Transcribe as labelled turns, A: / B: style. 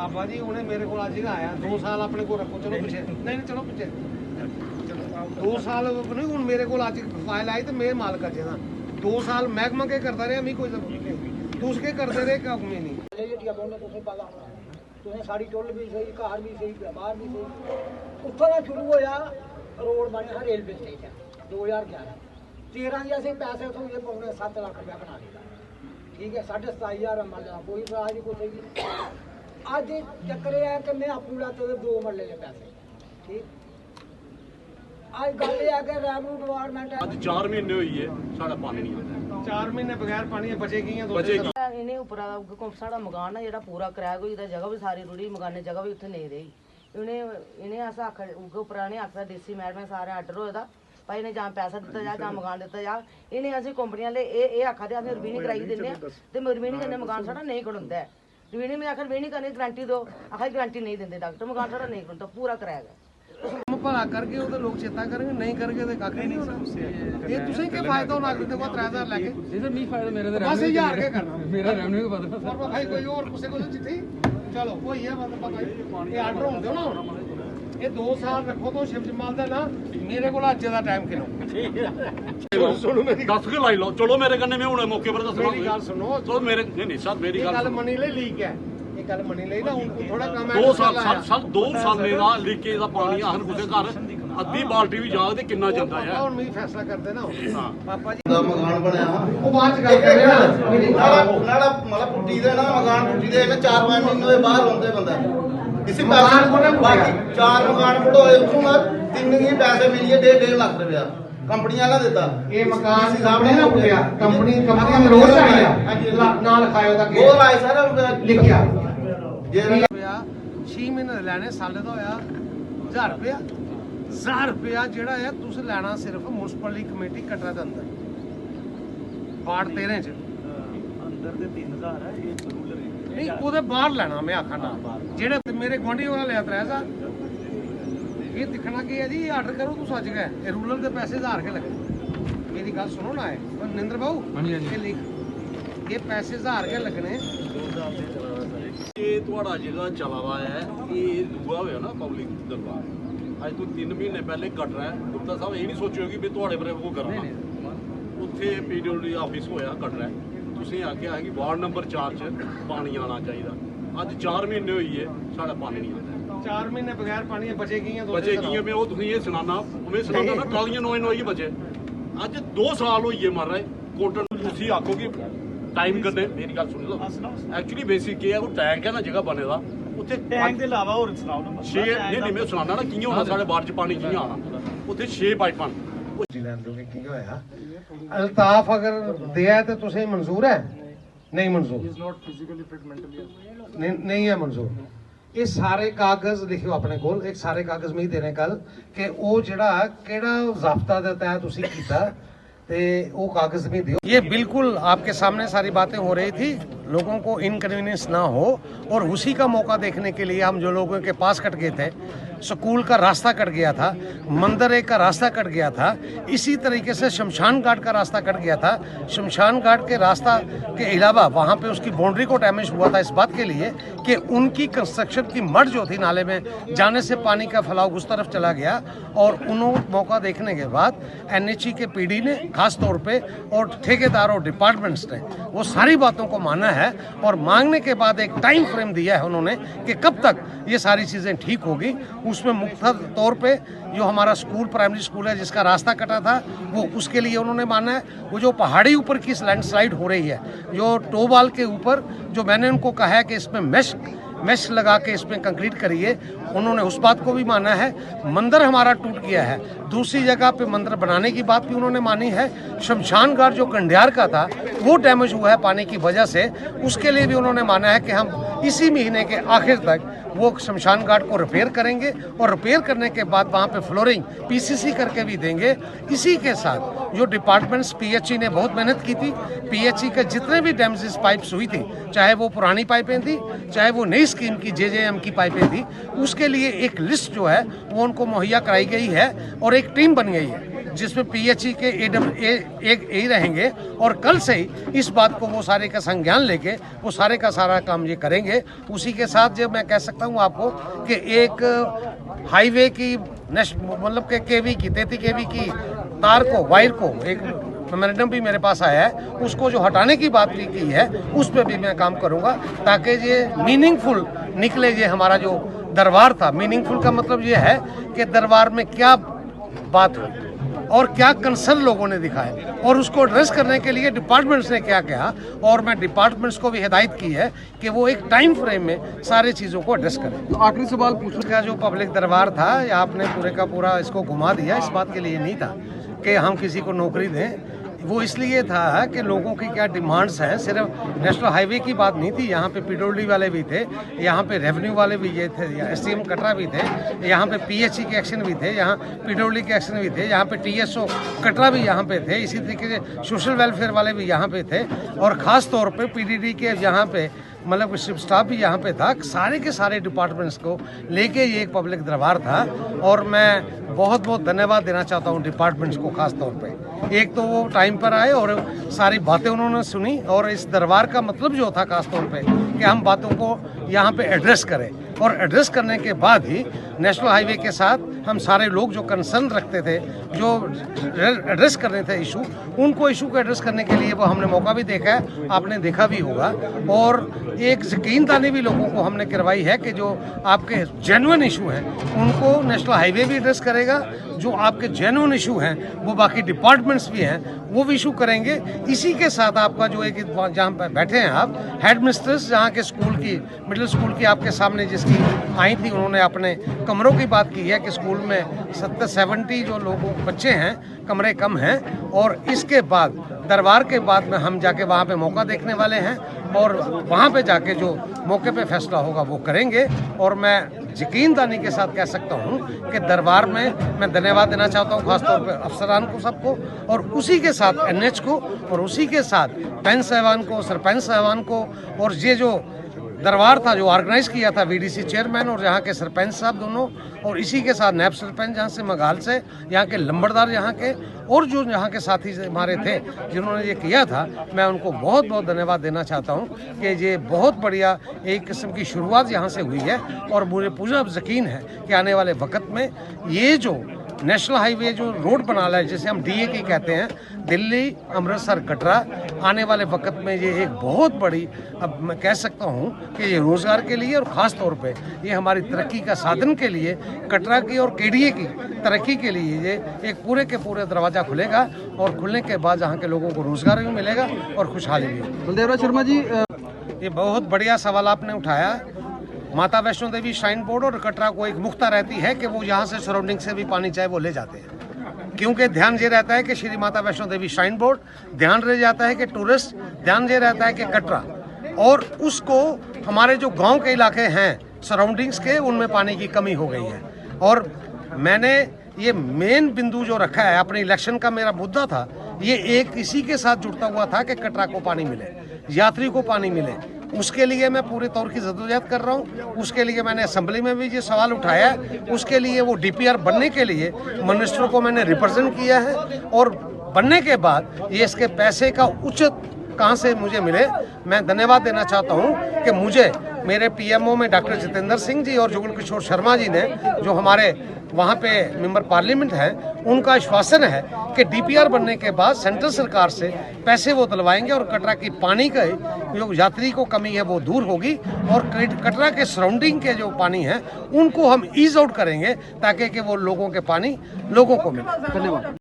A: पापा जी उन्हें मेरे को आज आया 2 साल अपने को रखो, चलो पीछे नहीं चलो पीछे 2 साल नहीं हूँ मेरे को आज फाइल आई तो मेरे माल का ना 2 साल महकमा के करता रहे मी कोई दूसरे करते रहे क्या में नहीं
B: साड़ी टुल भी सही घर भी सही बाहर भी सही उत्थों का शुरू होया रोड बने रेलवे स्टेशन 2011 13 जी असं पैसे उठो ये पौने 7 लाख रुपया बना लिया ठीक है 27,500 मरला कोई राज नहीं कुछ अज चक्कर है कि मैं अपू लाते 2 मरले के पैसे ठीक आज गल है कि रेवन्यू डिपार्टमेंट
C: आज 4 महीने हुई है साढ़ा पानी नहीं आता
A: 4 महीने बगैर पानी बचेगी
C: बचेगी
D: इन्हें उपर साढ़ा मकान है जो पूरा क्रैक हुई जगह भी सारी रुड़ी मकाने जगह भी उत्थे नहीं रही इन्हें अस आख उपर ने आखिर डीसी मैडम सारे आर्डर होए भाई इन्हें जहाँ पैसा दिता जा जहाँ मकान दिता जा इन्हें असं कंपनियां ये आखा दे असें रवीनी कराई दिन्ने तो रवीनी कन्नै मकान साढ़ा नहीं खड़ोंदा है रवीनी में आखिर रवीनी करनी गारंटी दो आखिर गारंटी नहीं देंगे डॉक्टर मकान साढ़ा नहीं खड़ोंदा पूरा क्रैक है
A: भला करके वो लोग चेता करेंगे नहीं करके तो काके नहीं होना ये तुसे के फायदा होना अगले को 3000 लेके
E: ये तो मी फायदा मेरे
A: बस 1000 के करना
E: मेरा रेवेन्यू को पता
A: और भाई कोई और किसी को चिट्ठी चलो कोई है मतलब पता ये आर्डर होंदे ना ये 2 साल रखो तो शिव जमाल दा ना मेरे को अज्जे दा टाइम किनो ठीक है सुनो मेरी
C: 10 के लाई लो चलो मेरे कन्ने में हुणे मौके पर दसना
A: मेरी गल सुनो
C: चलो मेरे नहीं सर मेरी
A: गल
C: गल
A: मनी ले लीक है ये गल मनी ले ना उनको थोड़ा कम है
C: 2 साल 2 साले ਦਾ ਲੀਕੇ ਦਾ ਪਾਣੀ ਆਹਨ ਕੁਸੇ ਘਰ ਅੱਧੀ ਬਾਲਟੀ ਵੀ ਜਾ ਤੇ ਕਿੰਨਾ ਜਾਂਦਾ ਹੈ
A: ਹੁਣ ਵੀ ਫੈਸਲਾ ਕਰਦੇ ਨਾ ਪਾਪਾ ਜੀ
F: ਦਾ ਮਕਾਨ ਬਣਿਆ
A: ਉਹ ਬਾਅਦ ਚ ਗੱਲ ਕਰੇ ਨਾ
F: ਨਾਲਾ ਮਤਲਬ ਪੁੱਟੀ ਦੇ ਨਾ ਮਕਾਨ ਪੁੱਟੀ ਦੇ 4-5 ਮਹੀਨੇ ਹੋਏ ਬਾਹਰ ਹੁੰਦੇ ਬੰਦਾ ਕਿਸੇ
A: ਮਕਾਨ ਕੋਨੇ
F: ਬਾਕੀ 4 ਮਕਾਨ ਪੜੋਏ ਉਥੋਂ ਨਾ 3 ਹੀ ਪੈਸੇ ਮਿਲੀਏ 1.5 ਲੱਖ ਰੁਪਇਆ ਕੰਪਨੀ ਵਾਲਾ ਦਿੱਤਾ
A: ਇਹ ਮਕਾਨ ਸਾਹਮਣੇ ਨਾ ਉੱਠਿਆ ਕੰਪਨੀ ਦੇ ਰੋਜ਼ ਆਈ ਆ ਨਾਲ ਲਿਖਾਇਓ ਦਾ
F: ਉਹ ਲਾਇ ਸਾਰਾ
A: ਲਿਖਿਆ
F: ਜੇ
A: 6 ਮਹੀਨੇ ਲੈਣੇ ਸਾਲੇ ਦਾ ਹੋਇਆ 1000 ਰੁਪਇਆ 1000 ਰੁਪਇਆ ਜਿਹੜਾ ਹੈ ਤੁਸੀਂ ਲੈਣਾ ਸਿਰਫ ਮੁਨਸਪਲੀ ਕਮੇਟੀ ਕਟਰਾ ਦੇ ਅੰਦਰ ਵਾਰਡ 13 ਚ
G: ਅੰਦਰ ਦੇ 3000 ਹੈ ਇਹ ਰੂਲਰ ਹੈ
A: ਨਹੀਂ ਉਹਦੇ ਬਾਹਰ ਲੈਣਾ ਮੈਂ ਆਖਾਂ ਨਾ ਜਿਹੜੇ ਮੇਰੇ ਗੁਆਂਢੀ ਵਾਲਾ ਲਿਆ 3000 ਇਹ ਦਿਖਣਾ ਕੀ ਹੈ ਜੀ ਆਰਡਰ ਕਰੋ ਤੂੰ ਸੱਚ ਗਏ ਇਹ ਰੂਲਰ ਦੇ ਪੈਸੇ 1000 ਕੇ ਲੱਗੇ ਮੇਰੀ ਗੱਲ ਸੁਣੋ ਨਾ ਨਿੰਦਰ ਬਾਬੂ ਇਹ ਲਿਖ ਇਹ ਪੈਸੇ 1000 ਕੇ ਲੱਗਣੇ
C: ਇਹ ਤੁਹਾਡਾ ਜਿਹੜਾ ਚੱਲਦਾ ਹੈ ਇਹ ਦੂਆ ਹੋਇਆ ਨਾ ਪਬਲਿਕ ਦਰਬਾਰ ਅੱਜ ਤੋਂ 3 ਮਹੀਨੇ ਪਹਿਲੇ ਕੱਟ ਰਿਹਾ ਗੁਪਤਾ ਸਾਹਿਬ ਇਹ ਨਹੀਂ ਸੋਚਿਓ ਕਿ ਵੀ ਤੁਹਾਡੇ ਬਾਰੇ ਉਹ ਕਰਨਾ ਉੱਥੇ ਪੀਡਬਲਿਊਡੀ ਆਫਿਸ ਹੋਇਆ ਕੱਟ ਰਿਹਾ ਤੁਸੀਂ ਆਖਿਆ ਹੈ ਕਿ ਵਾਰਡ ਨੰਬਰ 4 ਚ ਪਾਣੀ ਆਉਣਾ ਚਾਹੀਦਾ ਅੱਜ 4 ਮਹੀਨੇ ਹੋਈ ਹੈ ਸਾਡਾ ਪਾਣੀ ਨਹੀਂ ਆਉਂਦਾ
A: 4 ਮਹੀਨੇ ਬਗੈਰ ਪਾਣੀ ਬਚੇਗੀਆਂ
C: ਬਚੇਗੀਆਂ ਮੈਂ ਉਹ ਤੁਸੀਂ ਇਹ ਸੁਣਾਣਾ ਉਵੇਂ ਸੁਣਾਣਾ ਨਾ ਟਾਲੀਆਂ ਨੋਏ ਨੋਏ ਬਚੇ ਅੱਜ 2 ਸਾਲ ਹੋਈਏ ਮਰ ਰਹੇ ਕੋਟਨ ਤੁਸੀਂ ਆਖੋ ਕਿ ਟਾਈਮ ਕੱਢੇ ਮੇਰੀ ਗੱਲ ਸੁਣ ਲਓ ਐਕਚੁਅਲੀ ਬੇਸਿਕ ਇਹ ਹੈ ਉਹ ਟੈਂਕ ਹੈ ਨਾ ਜਗ੍ਹਾ ਬਣੇ ਦਾ ਉੱਥੇ
G: ਟੈਂਕ ਦੇ ਇਲਾਵਾ ਹੋਰ ਸੁਣਾਓ ਨਾ
C: ਨਹੀਂ ਮੈਂ ਸੁਣਾਣਾ ਨਾ ਕਿਵੇਂ ਹੋਣਾ ਸਾਡੇ ਬਾੜ ਚ ਪਾਣੀ ਕਿਵੇਂ ਆਣਾ ਉੱਥੇ 6 ਪਾਈਪਾਂ
A: ਕੀ ਹੋਇਆ ਅਲਤਾਫ ਅਗਰ ਦਿਆ ਤੇ ਤੁਸੀਂ ਮਨਜ਼ੂਰ ਹੈ ਨਹੀਂ ਮਨਜ਼ੂਰ ਨਹੀਂ ਹੈ ਮਨਜ਼ੂਰ ਇਹ ਸਾਰੇ ਕਾਗਜ਼ ਲਿਖਿਓ ਆਪਣੇ ਕੋਲ ਇੱਕ ਸਾਰੇ ਕਾਗਜ਼ ਮੈਂ ਹੀ ਦੇਣੇ ਕੱਲ ਕਿ ਉਹ ਜਿਹੜਾ ਕਿਹੜਾ ਜ਼ਾਬਤਾ ਦੇ ਤਹਿਤ ਤੁਸੀਂ ਕੀਤਾ वो कागज में दियो। ये बिल्कुल आपके सामने सारी बातें हो रही थी, लोगों को इनकन्वीनियंस ना हो और उसी का मौका देखने के लिए हम जो लोगों के पास कट गए थे, स्कूल का रास्ता कट गया था, मंदिर एक का रास्ता कट गया था, इसी तरीके से शमशान घाट का रास्ता कट गया था। शमशान घाट के रास्ता के अलावा वहाँ पे उसकी बाउंड्री को डैमेज हुआ था इस बात के लिए कि उनकी कंस्ट्रक्शन की मड जो थी नाले में जाने से पानी का फैलाव उस तरफ चला गया और उन्होंने मौका देखने के बाद NHE के PD ने खास तौर पे और ठेकेदार और डिपार्टमेंट्स ने वो सारी बातों को माना है और मांगने के बाद एक टाइम फ्रेम दिया है उन्होंने कि कब तक ये सारी चीज़ें ठीक होगी। उसमें मुख्य तौर पे जो हमारा स्कूल प्राइमरी स्कूल है जिसका रास्ता कटा था वो उसके लिए उन्होंने माना है। वो जो पहाड़ी ऊपर की लैंडस्लाइड हो रही है जो टोबाल के ऊपर जो मैंने उनको कहा है कि इसमें मैश लगा के इसमें कंक्रीट करिए, उन्होंने उस बात को भी माना है। मंदिर हमारा टूट गया है, दूसरी जगह पे मंदिर बनाने की बात भी उन्होंने मानी है। शमशान घाट जो कंडियार का था वो डैमेज हुआ है पानी की वजह से, उसके लिए भी उन्होंने माना है कि हम इसी महीने के आखिर तक वो शमशान घाट को रिपेयर करेंगे और रिपेयर करने के बाद वहाँ पे फ्लोरिंग PCC करके भी देंगे। इसी के साथ जो डिपार्टमेंट्स PHE ने बहुत मेहनत की थी, PHE के जितने भी डैमेजेस पाइप्स हुई थी, चाहे वो पुरानी पाइपें थी चाहे वो नई स्कीम की JJM की पाइपें थी, उसके लिए एक लिस्ट जो है वो उनको मुहैया कराई गई है और एक टीम बन गई है। जिसमें PHE के ए रहेंगे और कल से ही इस बात को वो सारे का संज्ञान लेके वो सारे का सारा काम ये करेंगे। उसी के साथ जो मैं कह सकता हूँ आपको कि एक हाईवे की मतलब के केवी की 33 केवी की तार को वायर को एक मेमोरेंडम भी मेरे पास आया है, उसको जो हटाने की बात भी की है उस पर भी मैं काम करूंगा ताकि ये मीनिंगफुल निकले। ये हमारा जो दरबार था, मीनिंगफुल का मतलब ये है कि दरबार में क्या बात हुई और क्या कंसर्न लोगों ने दिखाए और उसको एड्रेस करने के लिए डिपार्टमेंट्स ने क्या किया, और मैं डिपार्टमेंट्स को भी हिदायत की है कि वो एक टाइम फ्रेम में सारी चीज़ों को एड्रेस करें।
E: तो आखिरी सवाल पूछूं,
A: का जो पब्लिक दरबार था या आपने पूरे का पूरा इसको घुमा दिया, इस बात के लिए नहीं था कि हम किसी को नौकरी दें। वो इसलिए था कि लोगों की क्या डिमांड्स हैं। सिर्फ नेशनल हाईवे की बात नहीं थी, यहाँ पे PWD वाले भी थे, यहाँ पे रेवेन्यू वाले भी ये थे, SDM कटरा भी थे, यहाँ पे PHE के एक्शन भी थे, यहाँ PWD के एक्शन भी थे, यहाँ पे TSO कटरा भी यहाँ पे थे, इसी तरीके से सोशल वेलफेयर वाले भी यहाँ पे थे और ख़ास तौर पे PDD के यहाँ पे मतलब स्टाफ भी यहाँ पे था। सारे के सारे डिपार्टमेंट्स को लेके ये एक पब्लिक दरबार था और मैं बहुत बहुत धन्यवाद देना चाहता हूँ डिपार्टमेंट्स को खास तौर पे। एक तो वो टाइम पर आए और सारी बातें उन्होंने सुनी और इस दरबार का मतलब जो था खास तौर पे कि हम बातों को यहाँ पे एड्रेस करें और एड्रेस करने के बाद ही नेशनल हाईवे के साथ हम सारे लोग जो कंसर्न रखते थे, जो एड्रेस करने थे इशू, उनको इशू को एड्रेस करने के लिए वो हमने मौका भी देखा है, आपने देखा भी होगा। और एक यकीनदानी भी लोगों को हमने करवाई है कि जो आपके जेन्युइन इशू हैं उनको नेशनल हाईवे भी एड्रेस करेगा, जो आपके जेन्युइन इशू हैं वो बाकी डिपार्टमेंट्स भी हैं वो भी इशू करेंगे। इसी के साथ आपका जो एक जहाँ पर बैठे हैं आप हेड मिस्ट्रेस, जहाँ के स्कूल की मिडिल स्कूल की आपके सामने जिसकी आई थी, उन्होंने अपने कमरों की बात की है कि स्कूल में 70 जो लोगों बच्चे हैं, कमरे कम हैं। और इसके बाद दरबार के बाद में हम जाके वहाँ पे मौका देखने वाले हैं और वहाँ पे जाके जो मौके पे फैसला होगा वो करेंगे। और मैं यकीनदानी के साथ कह सकता हूँ कि दरबार में मैं धन्यवाद देना चाहता हूँ खासतौर पे अफसरान को सबको, और उसी के साथ NH को, और उसी के साथ पैंच साहबान को, सरपंच साहबान को, और ये जो दरबार था जो ऑर्गेनाइज किया था VDC चेयरमैन और यहाँ के सरपंच साहब दोनों, और इसी के साथ नैब सरपंच जहाँ से मगाल से, यहाँ के लंबरदार यहाँ के, और जो यहाँ के साथी हमारे थे जिन्होंने ये किया था, मैं उनको बहुत बहुत धन्यवाद देना चाहता हूँ कि ये बहुत बढ़िया एक किस्म की शुरुआत यहाँ से हुई है। और मुझे पूरा यकीन है कि आने वाले वक्त में ये जो नेशनल हाईवे जो रोड बना रहा है, जिसे हम DA की कहते हैं, दिल्ली अमृतसर कटरा, आने वाले वक्त में ये एक बहुत बड़ी, अब मैं कह सकता हूँ कि ये रोज़गार के लिए और ख़ास तौर पे ये हमारी तरक्की का साधन के लिए, कटरा की और KDA की तरक्की के लिए ये एक पूरे के पूरे दरवाज़ा खुलेगा। और खुलने के बाद यहाँ के लोगों को रोज़गार भी मिलेगा और खुशहाली भी।
E: बलदेवराज शर्मा जी,
A: ये बहुत बढ़िया सवाल आपने उठाया। माता वैष्णो देवी श्राइन बोर्ड और कटरा को एक मुख्ता रहती है कि वो यहाँ से सराउंडिंग से भी पानी चाहे वो ले जाते हैं, क्योंकि ध्यान ये रहता है कि श्री माता वैष्णो देवी श्राइन बोर्ड, ध्यान रह जाता है कि टूरिस्ट, ध्यान ये रहता है कि कटरा, और उसको हमारे जो गांव के इलाके हैं सराउंडिंग्स के, उनमें पानी की कमी हो गई है। और मैंने ये मेन बिंदु जो रखा है, अपने इलेक्शन का मेरा मुद्दा था, ये एक इसी के साथ जुड़ता हुआ था कि कटरा को पानी मिले, यात्री को पानी मिले। उसके लिए मैं पूरे तौर की जद्दोजहद कर रहा हूँ। उसके लिए मैंने असेंबली में भी ये सवाल उठाया है। उसके लिए वो DPR बनने के लिए मिनिस्टर को मैंने रिप्रेजेंट किया है, और बनने के बाद ये इसके पैसे का उचित कहाँ से मुझे मिले, मैं धन्यवाद देना चाहता हूँ कि मुझे मेरे PMO में डॉक्टर जितेंद्र सिंह जी और जुगल किशोर शर्मा जी ने, जो हमारे वहाँ पे मेंबर पार्लियामेंट हैं, उनका आश्वासन है कि DPR बनने के बाद सेंट्रल सरकार से पैसे वो दिलवाएंगे और कटरा की पानी का जो यात्री को कमी है वो दूर होगी, और कटरा के सराउंडिंग के जो पानी है उनको हम ईज आउट करेंगे ताकि कि वो लोगों के पानी लोगों को मिले।
E: धन्यवाद।